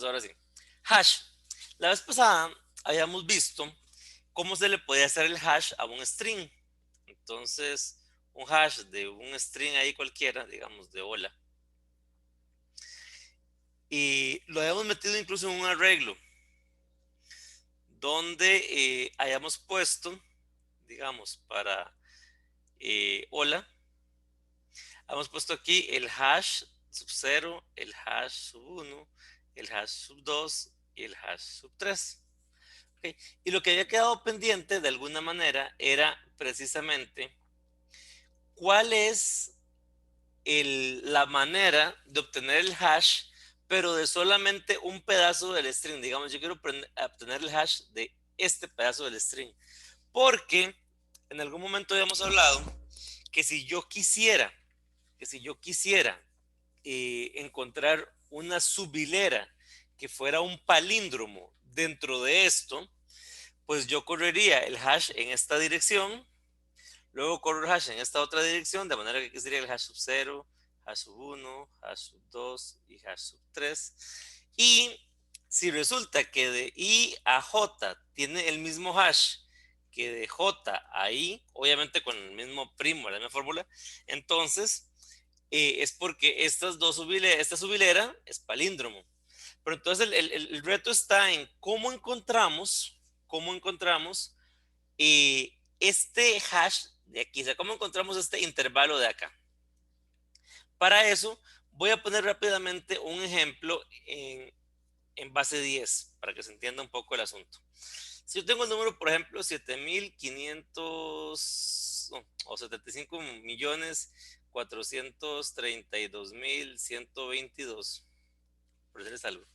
ahora sí. Hash. La vez pasada habíamos visto cómo se le podía hacer el hash a un string. Entonces, un hash de un string ahí cualquiera, digamos de hola. Y lo habíamos metido incluso en un arreglo donde hayamos puesto, digamos, para hola, hemos puesto aquí el hash sub 0, el hash sub 1, el hash sub 2 y el hash sub 3. ¿Okay? Y lo que había quedado pendiente de alguna manera era precisamente cuál es la manera de obtener el hash, pero de solamente un pedazo del string. Digamos, yo quiero obtener el hash de este pedazo del string. Porque en algún momento habíamos hablado que si yo quisiera encontrar una subhilera que fuera un palíndromo dentro de esto, pues yo correría el hash en esta dirección, luego corro el hash en esta otra dirección, de manera que aquí sería el hash sub 0, hash sub 1, hash sub 2 y hash sub 3. Y si resulta que de I a J tiene el mismo hash que de J a I, obviamente con el mismo primo, la misma fórmula, entonces es porque esta subhilera es palíndromo. Pero entonces el reto está en cómo encontramos este hash de aquí, o sea, cómo encontramos este intervalo de acá. Para eso voy a poner rápidamente un ejemplo en base 10 para que se entienda un poco el asunto. Si yo tengo el número, por ejemplo, 7.500 no, o 75.432.122, por decirles algo,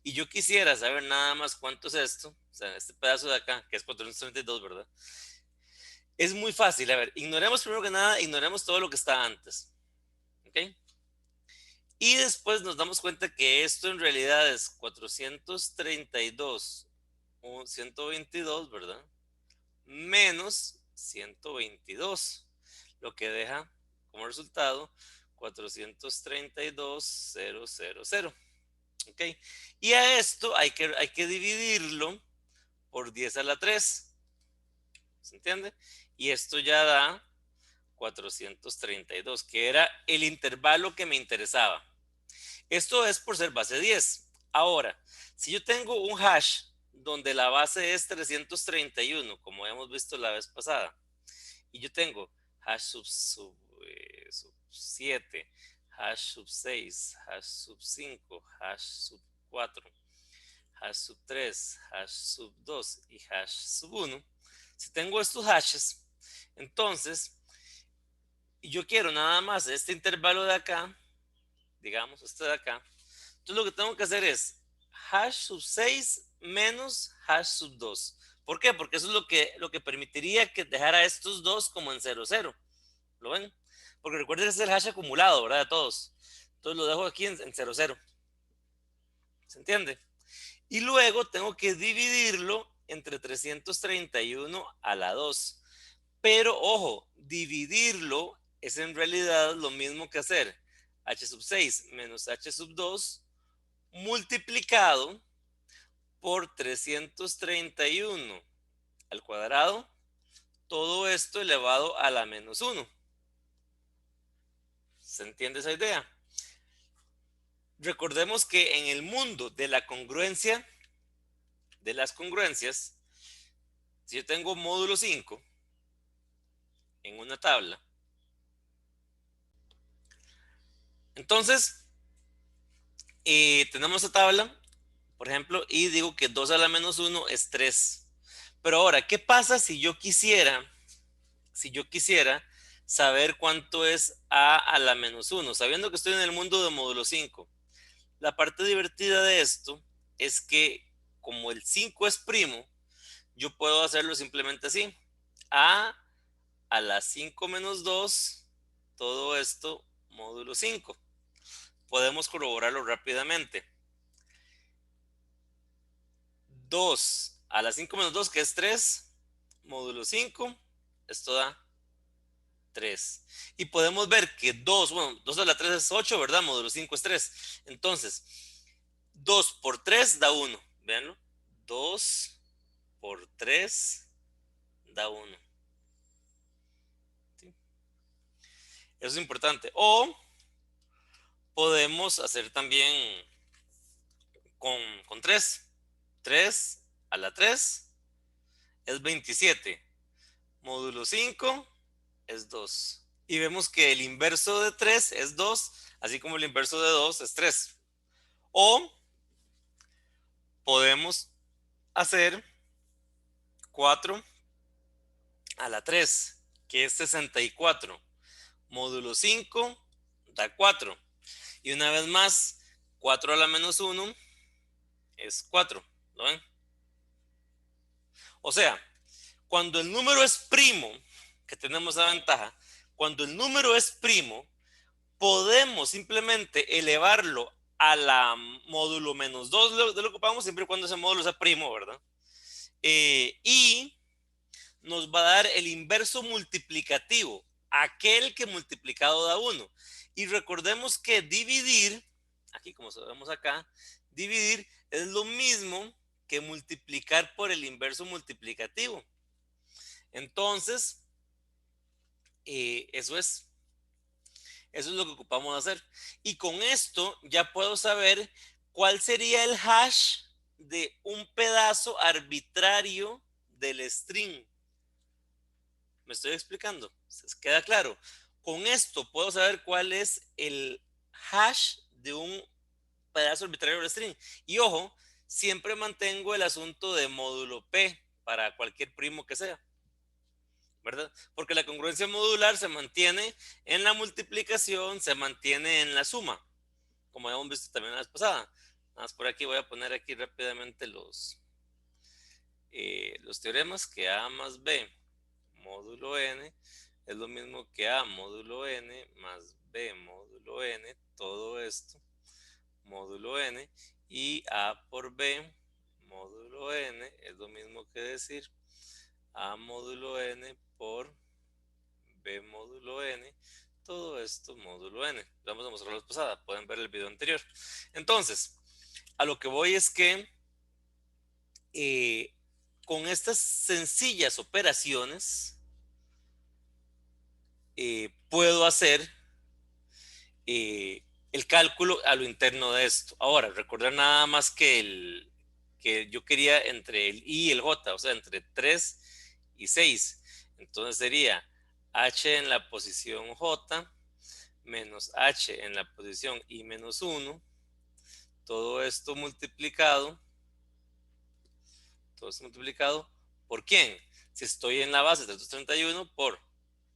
y yo quisiera saber nada más cuánto es esto, o sea, este pedazo de acá, que es 432, ¿verdad? Es muy fácil. A ver, ignoremos primero que nada, ignoremos todo lo que está antes. ¿Ok? Y después nos damos cuenta que esto en realidad es 432 o 122, ¿verdad? Menos 122, lo que deja como resultado 432.000. ¿Ok? Y a esto hay que dividirlo por 10 a la 3. ¿Se entiende? Y esto ya da 432, que era el intervalo que me interesaba. Esto es por ser base 10. Ahora, si yo tengo un hash donde la base es 331, como hemos visto la vez pasada, y yo tengo hash sub 7, hash sub 6, hash sub 5, hash sub 4, hash sub 3, hash sub 2 y hash sub 1, si tengo estos hashes, entonces yo quiero nada más este intervalo de acá, digamos este de acá, entonces lo que tengo que hacer es hash sub 6 menos hash sub 2. ¿Por qué? Porque eso es lo que permitiría que dejara estos dos como en 0, 0. ¿Lo ven? Porque recuerden que es el hash acumulado, ¿verdad? De todos. Entonces lo dejo aquí en 0, 0. ¿Se entiende? Y luego tengo que dividirlo entre 331 a la 2. Pero ojo, dividirlo es en realidad lo mismo que hacer h sub 6 menos h sub 2 multiplicado por 331 al cuadrado, todo esto elevado a la menos 1. ¿Se entiende esa idea? Recordemos que en el mundo de la congruencia, de las congruencias, si yo tengo módulo 5 en una tabla, entonces tenemos esta tabla, por ejemplo, y digo que 2 a la menos 1 es 3. Pero ahora, ¿qué pasa si yo quisiera saber cuánto es a la menos 1, sabiendo que estoy en el mundo de módulo 5? La parte divertida de esto es que como el 5 es primo, yo puedo hacerlo simplemente así. A la 5 menos 2, todo esto módulo 5. Podemos corroborarlo rápidamente. 2 a la 5 menos 2, que es 3, módulo 5, esto da 3. Y podemos ver que 2 a la 3 es 8, ¿verdad? Módulo 5 es 3. Entonces, 2 por 3 da 1. Veanlo. 2 por 3 da 1. ¿Sí? Eso es importante. O podemos hacer también con 3. 3 a la 3 es 27. Módulo 5 es 2. Y vemos que el inverso de 3 es 2, así como el inverso de 2 es 3. O podemos hacer 4 a la 3, que es 64. Módulo 5 da 4. Y una vez más, 4 a la menos 1 es 4. ¿Lo ven? O sea, cuando el número es primo, que tenemos la ventaja, cuando el número es primo, podemos simplemente elevarlo a la módulo menos 2 de lo que ocupamos, siempre y cuando ese módulo sea primo, ¿verdad? Y nos va a dar el inverso multiplicativo, aquel que multiplicado da 1. Y recordemos que dividir, aquí como sabemos acá, dividir es lo mismo que multiplicar por el inverso multiplicativo. Entonces, eso es. Eso es lo que ocupamos hacer. Y con esto ya puedo saber cuál sería el hash de un pedazo arbitrario del string. ¿Me estoy explicando? ¿Se queda claro? Con esto puedo saber cuál es el hash de un pedazo arbitrario del string. Y ojo, siempre mantengo el asunto de módulo P para cualquier primo que sea, ¿verdad? Porque la congruencia modular se mantiene en la multiplicación, se mantiene en la suma, como habíamos visto también la vez pasada. Nada más por aquí voy a poner aquí rápidamente los teoremas, que A más B módulo n es lo mismo que A módulo n más B módulo n, todo esto módulo n, y A por B módulo n es lo mismo que decir A módulo n por B módulo n, todo esto módulo n. Lo vamos a mostrar la vez pasada, pueden ver el video anterior. Entonces, a lo que voy es que con estas sencillas operaciones puedo hacer el cálculo a lo interno de esto. Ahora, recordar nada más que yo quería entre el I y el J, o sea, entre 3 y 6. Entonces sería H en la posición J menos H en la posición I menos 1. Todo esto multiplicado ¿por quién? Si estoy en la base 331 por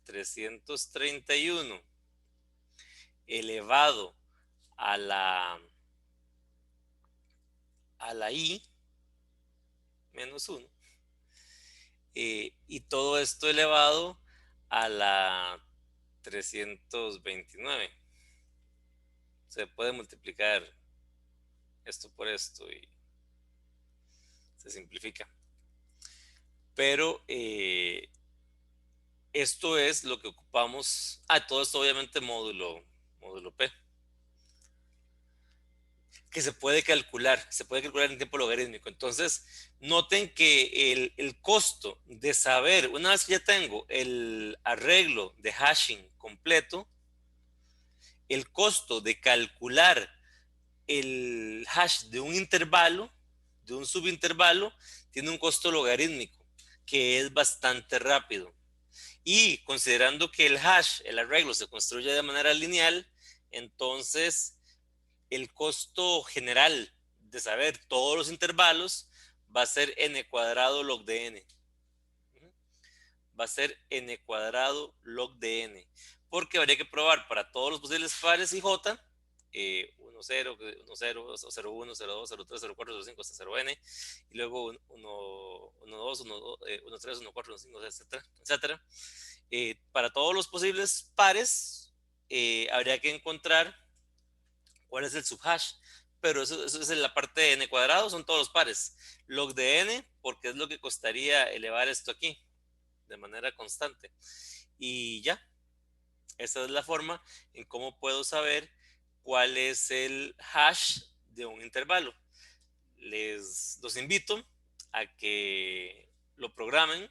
331 elevado a la I menos 1, y todo esto elevado a la 329. Se puede multiplicar esto por esto y se simplifica. Pero esto es lo que ocupamos. Todo esto obviamente módulo P, que se puede calcular en tiempo logarítmico. Entonces, noten que el costo de saber, una vez que ya tengo el arreglo de hashing completo, el costo de calcular el hash de un intervalo, de un subintervalo, tiene un costo logarítmico, que es bastante rápido. Y considerando que el hash, el arreglo, se construye de manera lineal, entonces el costo general de saber todos los intervalos va a ser n cuadrado log de n. Va a ser n cuadrado log de n. Porque habría que probar para todos los posibles pares y j, 1, 0, 1, 0, 0, 1, 0, 2, 0, 3, 0, 4, 0, 5, hasta 0, n. Y luego 1, 2, 1, 3, 1, 4, 1, 5, etcétera, etcétera. Para todos los posibles pares, habría que encontrar cuál es el subhash, pero eso es en la parte de n cuadrado, son todos los pares. Log de n, porque es lo que costaría elevar esto aquí de manera constante. Y ya, esa es la forma en cómo puedo saber cuál es el hash de un intervalo. Los invito a que lo programen.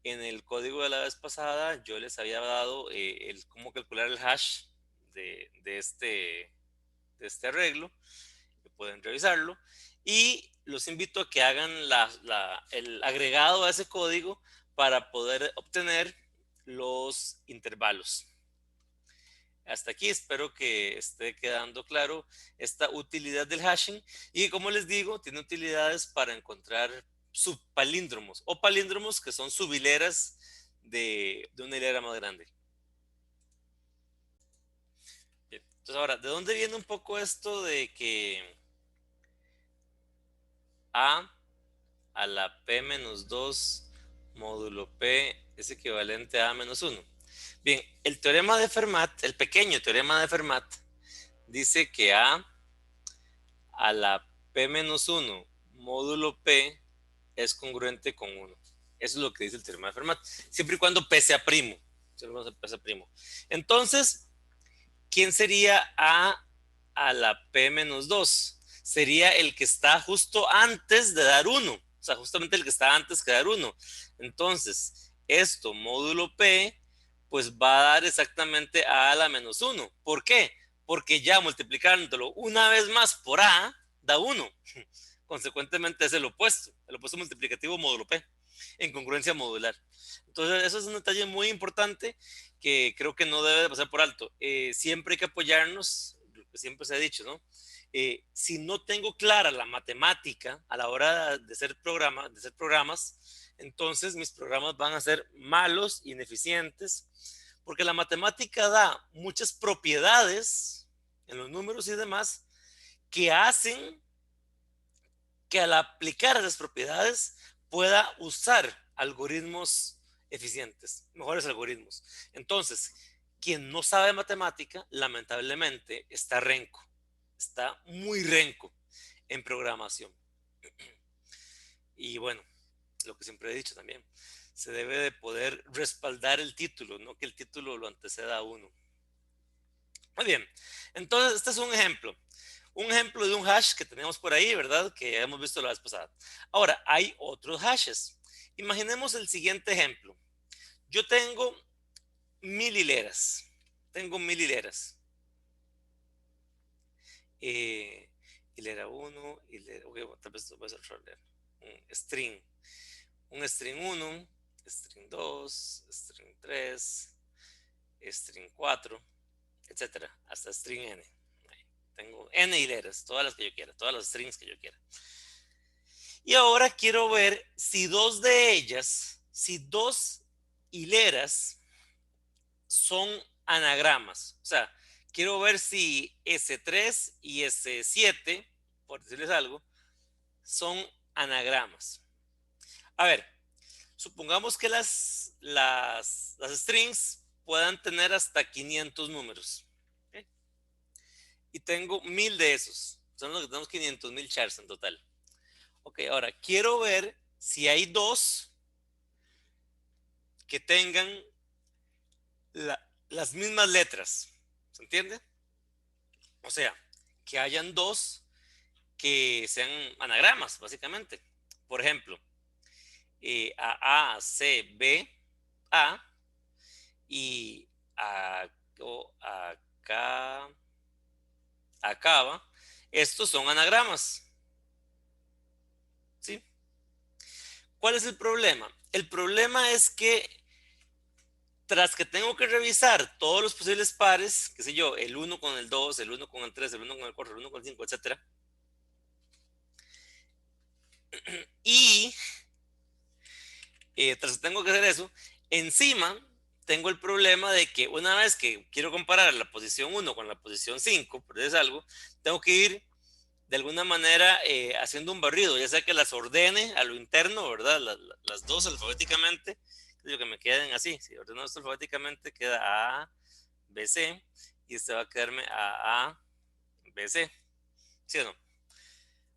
En el código de la vez pasada yo les había dado cómo calcular el hash de este arreglo. Pueden revisarlo. Y los invito a que hagan el agregado a ese código para poder obtener los intervalos. Hasta aquí espero que esté quedando claro esta utilidad del hashing. Y como les digo, tiene utilidades para encontrar subpalíndromos o palíndromos que son subhileras de una hilera más grande. Bien, entonces ahora, ¿de dónde viene un poco esto de que a la P-2 módulo P es equivalente a A-1? Bien, el teorema de Fermat, el pequeño teorema de Fermat, dice que a la P-1 módulo P es congruente con 1. Eso es lo que dice el teorema de Fermat. Siempre y cuando P sea primo. Entonces, ¿quién sería a la P-2? Sería el que está justo antes de dar 1. O sea, justamente el que está antes que dar 1. Entonces, esto, módulo P, pues va a dar exactamente a la menos 1. ¿Por qué? Porque ya multiplicándolo una vez más por A, da 1. Consecuentemente es el opuesto multiplicativo módulo P, en congruencia modular. Entonces, eso es un detalle muy importante que creo que no debe de pasar por alto. Siempre hay que apoyarnos, lo que siempre se ha dicho, ¿no? Si no tengo clara la matemática a la hora de hacer programas, entonces mis programas van a ser malos, ineficientes, porque la matemática da muchas propiedades en los números y demás que hacen que al aplicar esas propiedades pueda usar algoritmos eficientes, mejores algoritmos. Entonces, quien no sabe matemática, lamentablemente, está renco, está muy renco en programación. Y bueno, lo que siempre he dicho también, se debe de poder respaldar el título, no que el título lo anteceda a uno. Muy bien, entonces este es un ejemplo de un hash que tenemos por ahí, ¿verdad? Que hemos visto la vez pasada. Ahora, hay otros hashes. Imaginemos el siguiente ejemplo. Yo tengo 1000 hileras. Hilera 1, tal vez voy a hacer un string 1, string 2, string 3, string 4, etcétera, hasta string n. Tengo n hileras, todas las que yo quiera, todas las strings que yo quiera. Y ahora quiero ver si dos hileras son anagramas. O sea, quiero ver si S3 y S7, por decirles algo, son anagramas. A ver, supongamos que las strings puedan tener hasta 500 números. ¿Okay? Y tengo 1000 de esos. Son los que tenemos 500,000 chars en total. Ok, ahora quiero ver si hay dos que tengan las mismas letras. ¿Se entiende? O sea, que hayan dos que sean anagramas, básicamente. Por ejemplo, A, C, B, A y acá acaba. Estos son anagramas. ¿Sí? ¿Cuál es el problema? El problema es que tras que tengo que revisar todos los posibles pares, qué sé yo, el 1 con el 2, el 1 con el 3, el 1 con el 4, el 1 con el 5, etc. Y tras que tengo que hacer eso, encima tengo el problema de que una vez que quiero comparar la posición 1 con la posición 5, por decir algo, tengo que ir de alguna manera haciendo un barrido, ya sea que las ordene a lo interno, ¿verdad? Las dos alfabéticamente, que me queden así. Si ordeno esto alfabéticamente, queda A, B, C, y este va a quedarme A, B, C. ¿Sí o no?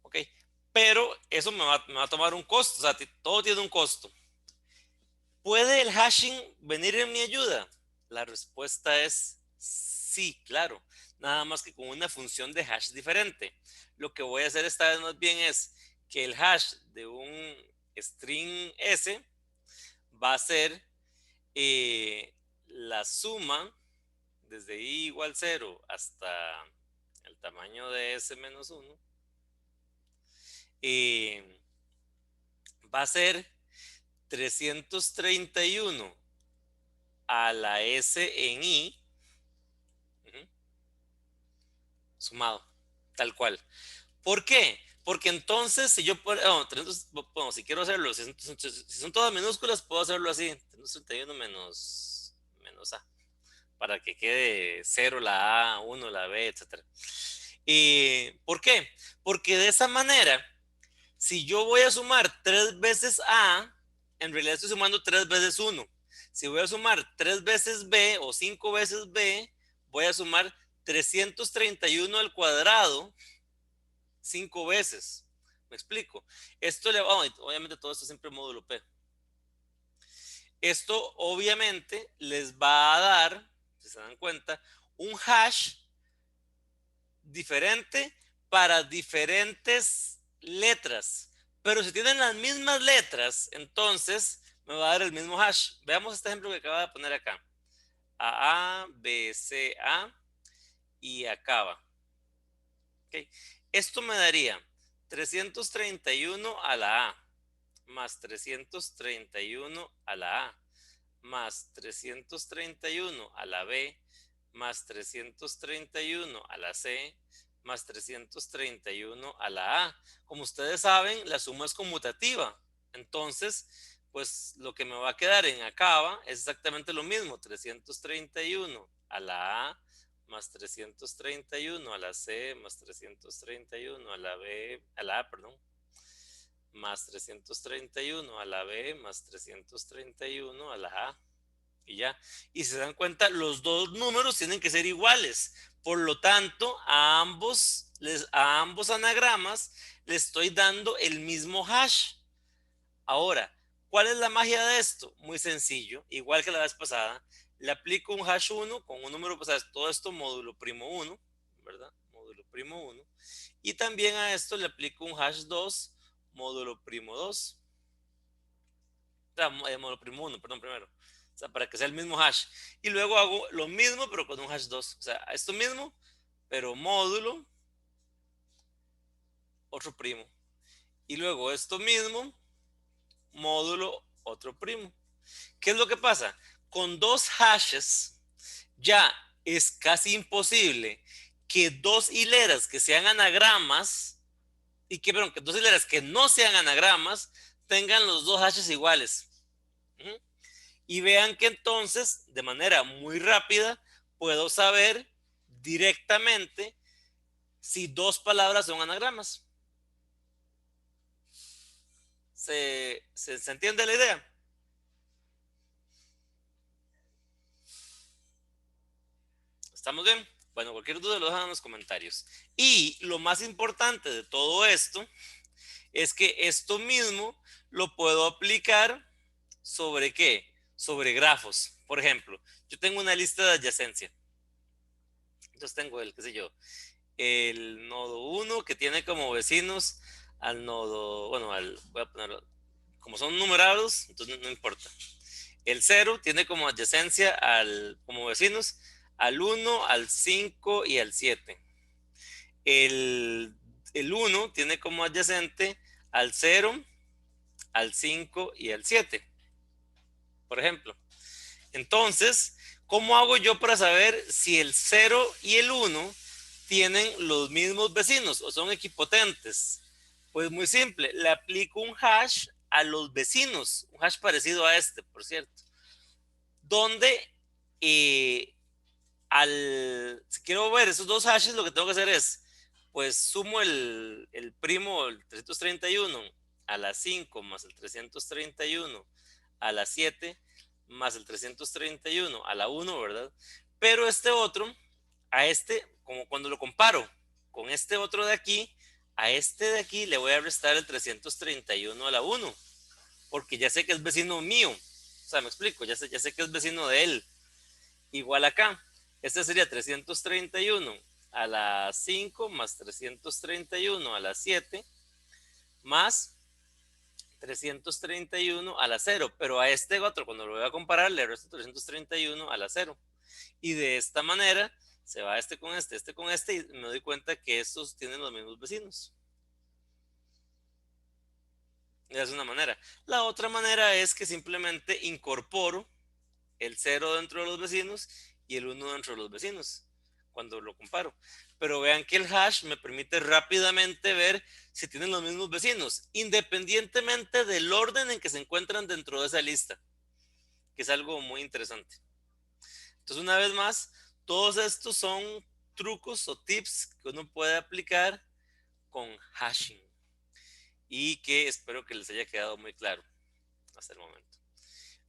Ok. Pero eso me va a tomar un costo, o sea, todo tiene un costo. ¿Puede el hashing venir en mi ayuda? La respuesta es sí, claro. Nada más que con una función de hash diferente. lo que voy a hacer esta vez más bien es que el hash de un string S va a ser la suma desde i igual 0 hasta el tamaño de S menos 1. Va a ser 331 a la S en i, sumado, tal cual. ¿Por qué? Porque entonces, si yo bueno, si quiero hacerlo, si son todas minúsculas, puedo hacerlo así: 331 menos a, para que quede 0 la A, 1 la B, etc. ¿Y por qué? Porque de esa manera, si yo voy a sumar 3 veces A, en realidad estoy sumando 3 veces 1. Si voy a sumar 3 veces B o 5 veces B, voy a sumar 331 al cuadrado 5 veces. ¿Me explico? Esto le va, obviamente todo esto siempre módulo P. Esto obviamente les va a dar, si se dan cuenta, un hash diferente para diferentes letras. Pero si tienen las mismas letras, entonces me va a dar el mismo hash. Veamos este ejemplo que acaba de poner acá. A, B, C, A y acaba. Okay. Esto me daría 331 a la A, más 331 a la A, más 331 a la B, más 331 a la C, más 331 a la A. Como ustedes saben, la suma es conmutativa. Entonces, pues lo que me va a quedar en acaba es exactamente lo mismo: 331 a la A, más 331 a la C, más 331 a la B, a la A, perdón, más 331 a la B, más 331 a la A. Y ya. Y se dan cuenta, los dos números tienen que ser iguales. Por lo tanto, a ambos anagramas les estoy dando el mismo hash. Ahora, ¿cuál es la magia de esto? Muy sencillo, igual que la vez pasada. Le aplico un hash 1 con un número, o sea, todo esto módulo primo 1, ¿verdad? Módulo primo 1. Y también a esto le aplico un hash 2, módulo primo 2. O sea, módulo primo 1, perdón, primero. O sea, para que sea el mismo hash. Y luego hago lo mismo, pero con un hash 2. O sea, esto mismo, pero módulo, otro primo. Y luego esto mismo, módulo, otro primo. ¿Qué es lo que pasa? Con dos hashes ya es casi imposible que dos hileras que sean anagramas perdón, que dos hileras que no sean anagramas tengan los dos hashes iguales. Y vean que entonces, de manera muy rápida, puedo saber directamente si dos palabras son anagramas. ¿Se entiende la idea? ¿Estamos bien? Bueno, cualquier duda lo dejan en los comentarios. Y lo más importante de todo esto es que esto mismo lo puedo aplicar sobre ¿qué? Sobre grafos. Por ejemplo, yo tengo una lista de adyacencia. Entonces tengo qué sé yo, el nodo 1 que tiene como vecinos al nodo, bueno, voy a ponerlo, como son numerados, entonces no importa. El 0 tiene como adyacencia como vecinos al 1, al 5 y al 7. El, el 1 tiene como adyacente al 0, al 5 y al 7, por ejemplo. Entonces, ¿cómo hago yo para saber si el 0 y el 1 tienen los mismos vecinos o son equipotentes? Pues muy simple, le aplico un hash a los vecinos, un hash parecido a este, por cierto, donde si quiero ver esos dos hashes, lo que tengo que hacer es, pues sumo el primo, el 331 a la 5 más el 331 a la 7 más el 331 a la 1, ¿verdad? Pero este otro, como cuando lo comparo con este otro de aquí, a este de aquí le voy a restar el 331 a la 1, porque ya sé que es vecino mío. O sea, me explico, ya sé que es vecino de él. Igual acá, este sería 331 a la 5 más 331 a la 7 más 331 a la 0, pero a este otro, cuando lo voy a comparar, le resto 331 a la 0. Y de esta manera se va este con este, y me doy cuenta que estos tienen los mismos vecinos. Esa es una manera. La otra manera es que simplemente incorporo el 0 dentro de los vecinos y el 1 dentro de los vecinos cuando lo comparo. Pero vean que el hash me permite rápidamente ver si tienen los mismos vecinos, independientemente del orden en que se encuentran dentro de esa lista, que es algo muy interesante. Entonces, una vez más, todos estos son trucos o tips que uno puede aplicar con hashing y que espero que les haya quedado muy claro hasta el momento.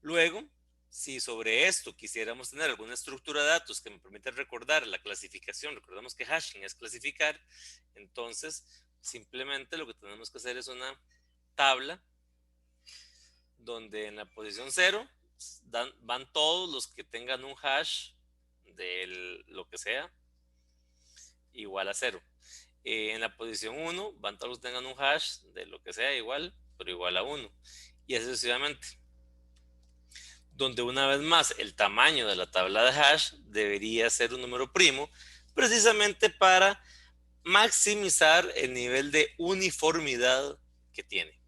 Luego, si sobre esto quisiéramos tener alguna estructura de datos que me permita recordar la clasificación, recordamos que hashing es clasificar, entonces simplemente lo que tenemos que hacer es una tabla donde en la posición 0 van todos los que tengan un hash de lo que sea igual a 0. En la posición 1 van todos los que tengan un hash de lo que sea igual, pero igual a 1. Y así sucesivamente. Donde una vez más el tamaño de la tabla de hash debería ser un número primo, precisamente para maximizar el nivel de uniformidad que tiene.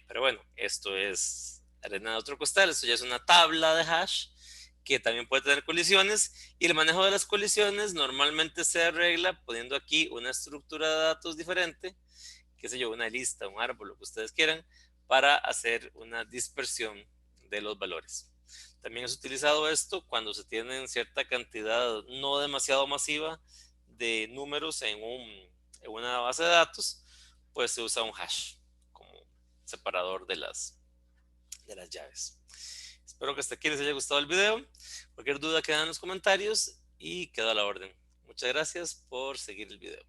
Pero bueno, esto es arena de otro costal, esto ya es una tabla de hash que también puede tener colisiones, y el manejo de las colisiones normalmente se arregla poniendo aquí una estructura de datos diferente, qué sé yo, una lista, un árbol, lo que ustedes quieran, para hacer una dispersión de los valores. También es utilizado esto cuando se tienen cierta cantidad no demasiado masiva de números en una base de datos, pues se usa un hash como separador de las llaves. Espero que hasta aquí les haya gustado el video. Cualquier duda queda en los comentarios y queda a la orden. Muchas gracias por seguir el video.